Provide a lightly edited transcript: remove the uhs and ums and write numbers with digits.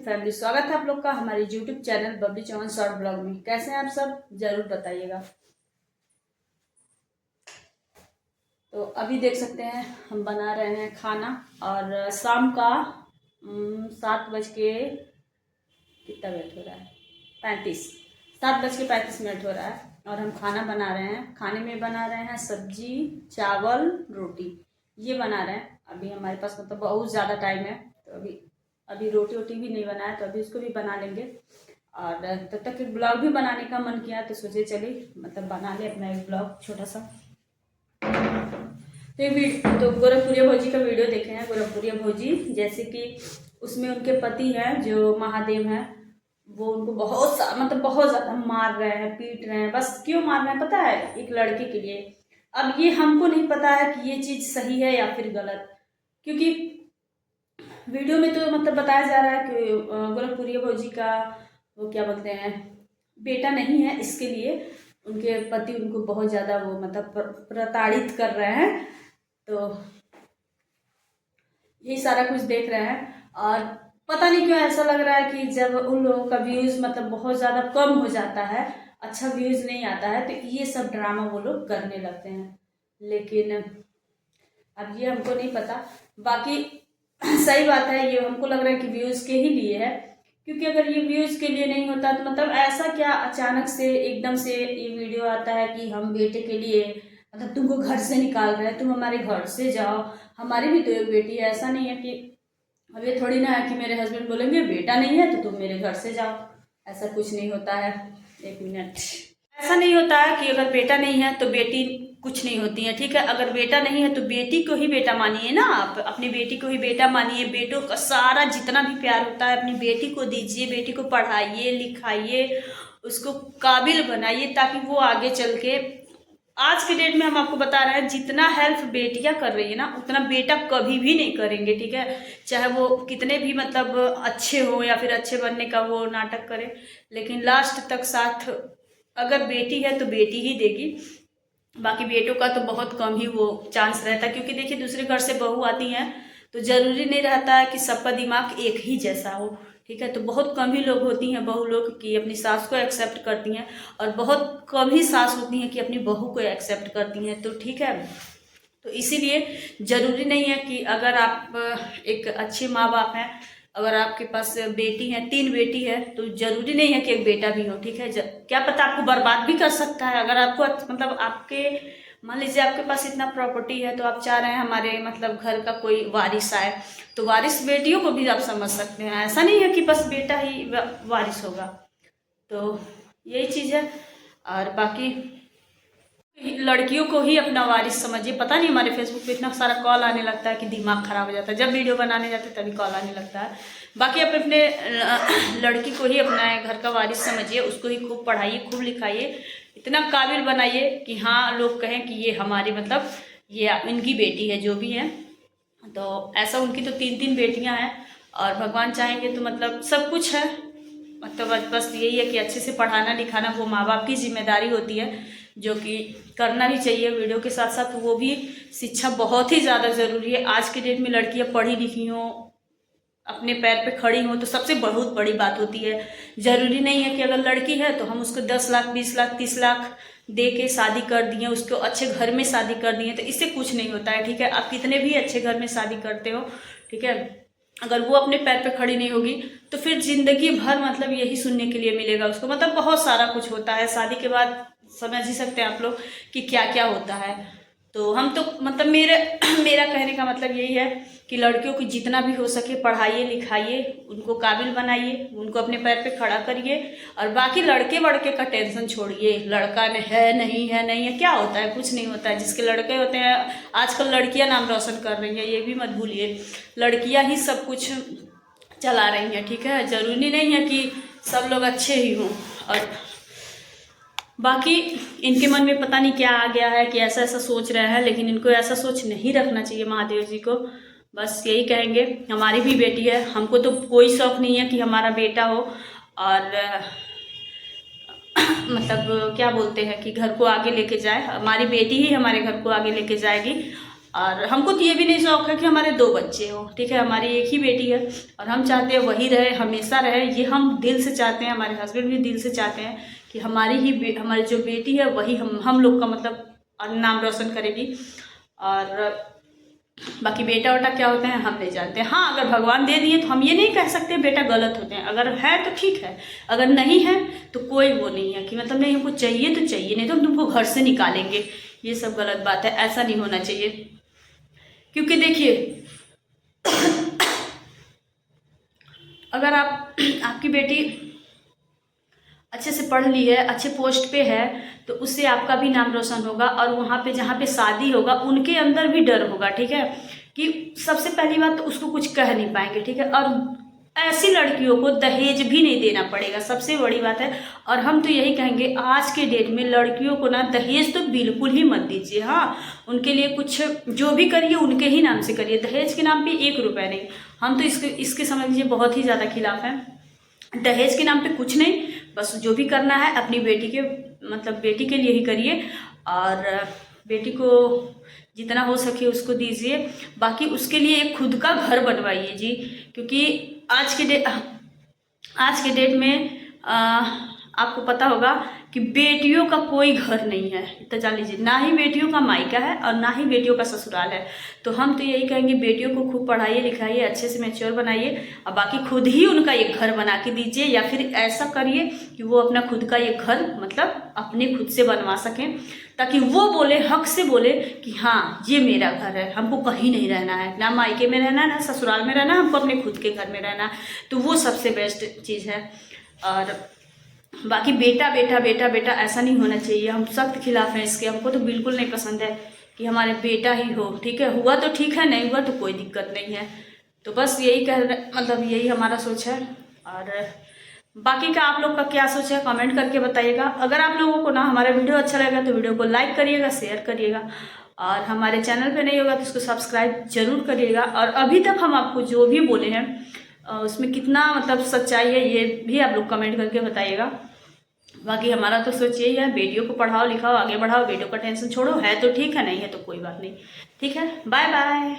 YouTube family, स्वागत है आप लोग का हमारे YouTube channel Babli Chauhan short blog में। कैसे हैं आप सब, जरूर बताइएगा। तो अभी देख सकते हैं हम बना रहे हैं खाना, और शाम का 7 बज के कितना मिनट हो रहा है, 35, 7 बज के 35 मिनट हो रहा है। और हम खाना बना रहे हैं। खाने में बना रहे हैं सब्जी, चावल, रोटी, ये बना रहे हैं। अभी हमारे पास मतलब बहुत ज़्यादा टाइम है, तो अभी रोटी वोटी भी नहीं बनाया, तो अभी उसको भी बना लेंगे। और तब तक एक ब्लॉग भी बनाने का मन किया, तो सोचे चलिए मतलब बना ले अपना एक ब्लॉग छोटा सा। तो गोरखपुरिया भौजी का वीडियो देखे हैं। गोरखपुरिया भौजी जैसे कि उसमें उनके पति हैं जो महादेव हैं, वो उनको मतलब बहुत ज़्यादा मार रहे हैं, पीट रहे हैं। बस क्यों मार रहे हैं पता है? एक लड़के के लिए। अब ये हमको नहीं पता है कि ये चीज़ सही है या फिर गलत, क्योंकि वीडियो में तो मतलब बताया जा रहा है कि गोरखपुरिया भौजी का वो क्या बोलते हैं, बेटा नहीं है, इसके लिए उनके पति उनको बहुत ज़्यादा वो मतलब प्रताड़ित कर रहे हैं। तो यही सारा कुछ देख रहे हैं। और पता नहीं क्यों ऐसा लग रहा है कि जब उन लोगों का व्यूज़ मतलब बहुत ज़्यादा कम हो जाता है, अच्छा व्यूज़ नहीं आता है, तो ये सब ड्रामा वो लोग करने लगते हैं। लेकिन अब ये हमको नहीं पता। बाकी सही बात है, ये हमको लग रहा है कि व्यूज़ के ही लिए है, क्योंकि अगर ये व्यूज़ के लिए नहीं होता तो मतलब ऐसा क्या अचानक से एकदम से ये वीडियो आता है कि हम बेटे के लिए मतलब तुमको घर से निकाल रहे हैं, तुम हमारे घर से जाओ। हमारी भी तो एक बेटी है। ऐसा नहीं है कि अब ये थोड़ी ना है कि मेरे हस्बैंड बोलेंगे बेटा नहीं है तो तुम मेरे घर से जाओ। ऐसा कुछ नहीं होता है। एक मिनट, ऐसा नहीं होता है कि अगर बेटा नहीं है तो बेटी कुछ नहीं होती है, ठीक है? अगर बेटा नहीं है तो बेटी को ही बेटा मानिए ना, आप अपनी बेटी को ही बेटा मानिए। बेटों का सारा जितना भी प्यार होता है अपनी बेटी को दीजिए। बेटी को पढ़ाइए लिखाइए, उसको काबिल बनाइए, ताकि वो आगे चल के, आज के डेट में हम आपको बता रहे हैं, जितना हेल्प बेटियां कर रही है ना उतना बेटा कभी भी नहीं करेंगे, ठीक है? चाहे वो कितने भी मतलब अच्छे हो या फिर अच्छे बनने का वो नाटक करे, लेकिन लास्ट तक साथ अगर बेटी है तो बेटी ही देगी। बाकी बेटों का तो बहुत कम ही वो चांस रहता है, क्योंकि देखिए दूसरे घर से बहू आती हैं तो जरूरी नहीं रहता है कि सबका दिमाग एक ही जैसा हो, ठीक है? तो बहुत कम ही लोग होती हैं बहू लोग कि अपनी सास को एक्सेप्ट करती हैं, और बहुत कम ही सास होती हैं कि अपनी बहू को एक्सेप्ट करती हैं। तो ठीक है, तो इसीलिए ज़रूरी नहीं है कि अगर आप एक अच्छे माँ बाप हैं, अगर आपके पास बेटी है, 3 बेटी है, तो ज़रूरी नहीं है कि एक बेटा भी हो, ठीक है? क्या पता आपको बर्बाद भी कर सकता है। अगर आपको मतलब आपके मान लीजिए आपके पास इतना प्रॉपर्टी है, तो आप चाह रहे हैं हमारे मतलब घर का कोई वारिस आए, तो वारिस बेटियों को भी आप समझ सकते हैं। ऐसा नहीं है कि बस बेटा ही वारिस होगा। तो यही चीज़ है। और बाकी लड़कियों को ही अपना वारिस समझिए। पता नहीं हमारे फेसबुक पे इतना सारा कॉल आने लगता है कि दिमाग खराब हो जाता है। जब वीडियो बनाने जाते हैं तभी कॉल आने लगता है। बाकी आप अपने लड़की को ही अपना घर का वारिस समझिए, उसको ही खूब पढ़ाइए, खूब लिखाइए, इतना काबिल बनाइए कि हाँ लोग कहें कि ये हमारी मतलब ये इनकी बेटी है, जो भी है। तो ऐसा उनकी तो 3-3 बेटियाँ हैं, और भगवान चाहेंगे तो मतलब सब कुछ है। मतलब बस यही है कि अच्छे से पढ़ाना लिखाना वो माँ बाप की जिम्मेदारी होती है, जो कि करना भी चाहिए। वीडियो के साथ साथ वो भी शिक्षा बहुत ही ज़्यादा ज़रूरी है। आज के डेट में लड़कियाँ पढ़ी लिखी हों, अपने पैर पे खड़ी हों, तो सबसे बहुत बड़ी बात होती है। ज़रूरी नहीं है कि अगर लड़की है तो हम उसको 10 लाख 20 लाख 30 लाख दे के शादी कर दिए, उसको अच्छे घर में शादी कर दिए, तो इससे कुछ नहीं होता है, ठीक है? आप कितने भी अच्छे घर में शादी करते हो, ठीक है, अगर वो अपने पैर पे खड़ी नहीं होगी तो फिर जिंदगी भर मतलब यही सुनने के लिए मिलेगा उसको। मतलब बहुत सारा कुछ होता है शादी के बाद, समझ ही सकते हैं आप लोग कि क्या क्या होता है। तो हम तो मतलब मेरा कहने का मतलब यही है कि लड़कियों को जितना भी हो सके पढ़ाइए लिखाइए, उनको काबिल बनाइए, उनको अपने पैर पे खड़ा करिए। और बाकी लड़के वड़के का टेंशन छोड़िए। लड़का है नहीं है क्या होता है? कुछ नहीं होता है। जिसके लड़के होते हैं, आजकल लड़कियां नाम रोशन कर रही हैं, ये भी मत भूलिए। लड़कियां ही सब कुछ चला रही हैं, ठीक है? ज़रूरी नहीं है कि सब लोग अच्छे ही हों। और बाकी इनके मन में पता नहीं क्या आ गया है कि ऐसा ऐसा सोच रहे हैं, लेकिन इनको ऐसा सोच नहीं रखना चाहिए महादेव जी को। बस यही कहेंगे, हमारी भी बेटी है, हमको तो कोई शौक नहीं है कि हमारा बेटा हो और मतलब क्या बोलते हैं कि घर को आगे लेके जाए। हमारी बेटी ही हमारे घर को आगे लेके जाएगी। और हमको तो ये भी नहीं शौक है कि हमारे 2 बच्चे हों, ठीक है। हमारी एक ही बेटी है और हम चाहते हैं वही रहे, हमेशा रहे। ये हम दिल से चाहते हैं, हमारे हस्बैंड भी दिल से चाहते हैं कि हमारी जो बेटी है वही हम लोग का मतलब नाम रोशन करेगी। और बाकी बेटा वोटा क्या होते हैं हम नहीं जानते। हाँ, अगर भगवान दे दिए तो हम ये नहीं कह सकते बेटा गलत होते हैं। अगर है तो ठीक है, अगर नहीं है तो कोई वो नहीं है कि मतलब नहीं हमको चाहिए तो चाहिए, नहीं तो हम तुमको घर से निकालेंगे। ये सब गलत बात है, ऐसा नहीं होना चाहिए। क्योंकि देखिए अगर आपकी बेटी अच्छे से पढ़ ली है, अच्छे पोस्ट पे है, तो उससे आपका भी नाम रोशन होगा। और वहाँ पे जहाँ पे शादी होगा उनके अंदर भी डर होगा, ठीक है। कि सबसे पहली बात तो उसको कुछ कह नहीं पाएंगे, ठीक है। और ऐसी लड़कियों को दहेज भी नहीं देना पड़ेगा, सबसे बड़ी बात है। और हम तो यही कहेंगे आज के डेट में लड़कियों को ना दहेज तो बिल्कुल ही मत दीजिए। हाँ, उनके लिए कुछ जो भी करिए उनके ही नाम से करिए, दहेज के नाम पे 1 रुपया नहीं। हम तो इसके समझ लीजिए बहुत ही ज़्यादा खिलाफ हैं। दहेज के नाम पे कुछ नहीं, बस जो भी करना है अपनी बेटी के मतलब बेटी के लिए ही करिए। और बेटी को जितना हो सके उसको दीजिए। बाकी उसके लिए एक खुद का घर बनवाइए जी, क्योंकि आज के डेट में आपको पता होगा कि बेटियों का कोई घर नहीं है, तो जान लीजिए ना ही बेटियों का मायका है और ना ही बेटियों का ससुराल है। तो हम तो यही कहेंगे बेटियों को खूब पढ़ाइए लिखाइए, अच्छे से मैच्योर बनाइए और बाकी खुद ही उनका एक घर बना के दीजिए। या फिर ऐसा करिए कि वो अपना खुद का एक घर मतलब अपने खुद से बनवा सकें, ताकि वो बोले, हक से बोले कि हाँ ये मेरा घर है, हमको कहीं नहीं रहना है, ना मायके में रहना है ना ससुराल में रहना है, हमको अपने खुद के घर में रहना है। तो वो सबसे बेस्ट चीज़ है। और बाकी बेटा बेटा बेटा बेटा ऐसा नहीं होना चाहिए, हम सख्त खिलाफ हैं इसके। हमको तो बिल्कुल नहीं पसंद है कि हमारे बेटा ही हो, ठीक है। हुआ तो ठीक है, नहीं हुआ तो कोई दिक्कत नहीं है। तो बस यही मतलब यही हमारा सोच है। और बाकी का आप लोग का क्या सोच है कमेंट करके बताइएगा। अगर आप लोगों को ना हमारा वीडियो अच्छा लगा तो वीडियो को लाइक करिएगा, शेयर करिएगा और हमारे चैनल पे नहीं होगा तो उसको सब्सक्राइब जरूर करिएगा। और अभी तक हम आपको जो भी बोले हैं उसमें कितना मतलब सच्चाई है ये भी आप लोग कमेंट करके बताइएगा। बाकी हमारा तो सोच यही है, बेटियों को पढ़ाओ लिखाओ आगे बढ़ाओ, बेटियों का टेंशन छोड़ो। है तो ठीक है, नहीं है तो कोई बात नहीं, ठीक है। Bye bye.